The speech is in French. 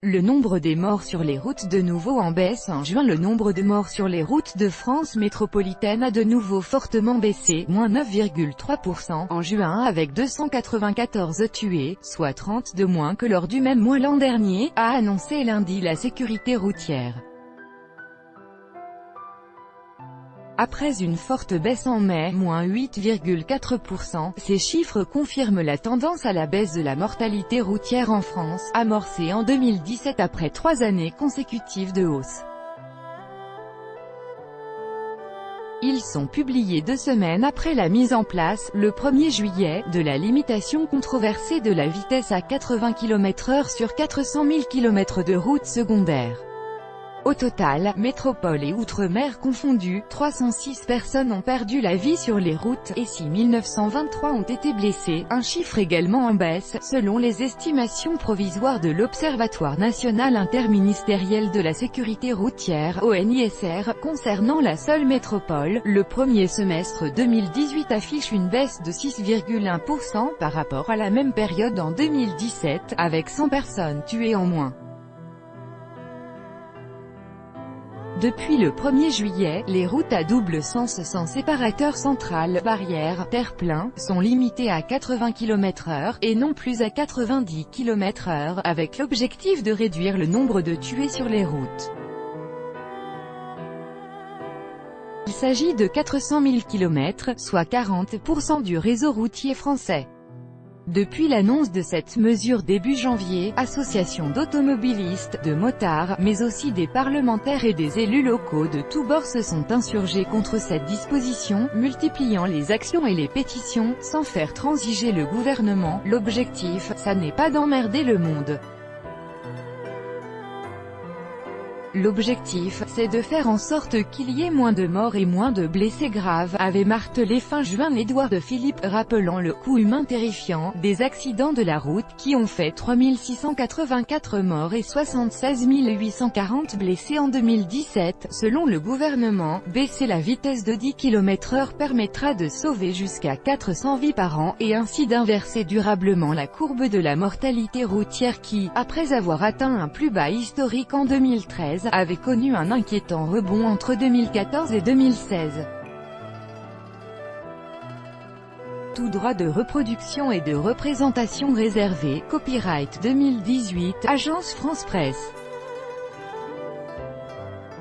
Le nombre des morts sur les routes de nouveau en baisse en juin. Le nombre de morts sur les routes de France métropolitaine a de nouveau fortement baissé, moins 9,3% en juin avec 294 tués, soit 30 de moins que lors du même mois l'an dernier, a annoncé lundi la sécurité routière. Après une forte baisse en mai, moins 8,4%, ces chiffres confirment la tendance à la baisse de la mortalité routière en France, amorcée en 2017 après 3 années consécutives de hausse. Ils sont publiés 2 semaines après la mise en place, le 1er juillet, de la limitation controversée de la vitesse à 80 km/h sur 400 000 km de routes secondaires. Au total, métropole et outre-mer confondus, 306 personnes ont perdu la vie sur les routes, et 6 923 ont été blessées, un chiffre également en baisse, selon les estimations provisoires de l'Observatoire national interministériel de la sécurité routière, ONISR, concernant la seule métropole. Le premier semestre 2018 affiche une baisse de 6,1% par rapport à la même période en 2017, avec 100 personnes tuées en moins. Depuis le 1er juillet, les routes à double sens sans séparateur central, barrière, terre-plein, sont limitées à 80 km/h, et non plus à 90 km/h, avec l'objectif de réduire le nombre de tués sur les routes. Il s'agit de 400 000 km, soit 40% du réseau routier français. Depuis l'annonce de cette mesure début janvier, associations d'automobilistes, de motards, mais aussi des parlementaires et des élus locaux de tous bords se sont insurgés contre cette disposition, multipliant les actions et les pétitions, sans faire transiger le gouvernement. L'objectif, ça n'est pas d'emmerder le monde. L'objectif, c'est de faire en sorte qu'il y ait moins de morts et moins de blessés graves, avait martelé fin juin Édouard Philippe, rappelant le coût humain terrifiant des accidents de la route, qui ont fait 3 684 morts et 76 840 blessés en 2017. Selon le gouvernement, baisser la vitesse de 10 km/h permettra de sauver jusqu'à 400 vies par an, et ainsi d'inverser durablement la courbe de la mortalité routière qui, après avoir atteint un plus bas historique en 2013, avait connu un inquiétant rebond entre 2014 et 2016. Tout droit de reproduction et de représentation réservé, copyright 2018, Agence France Presse.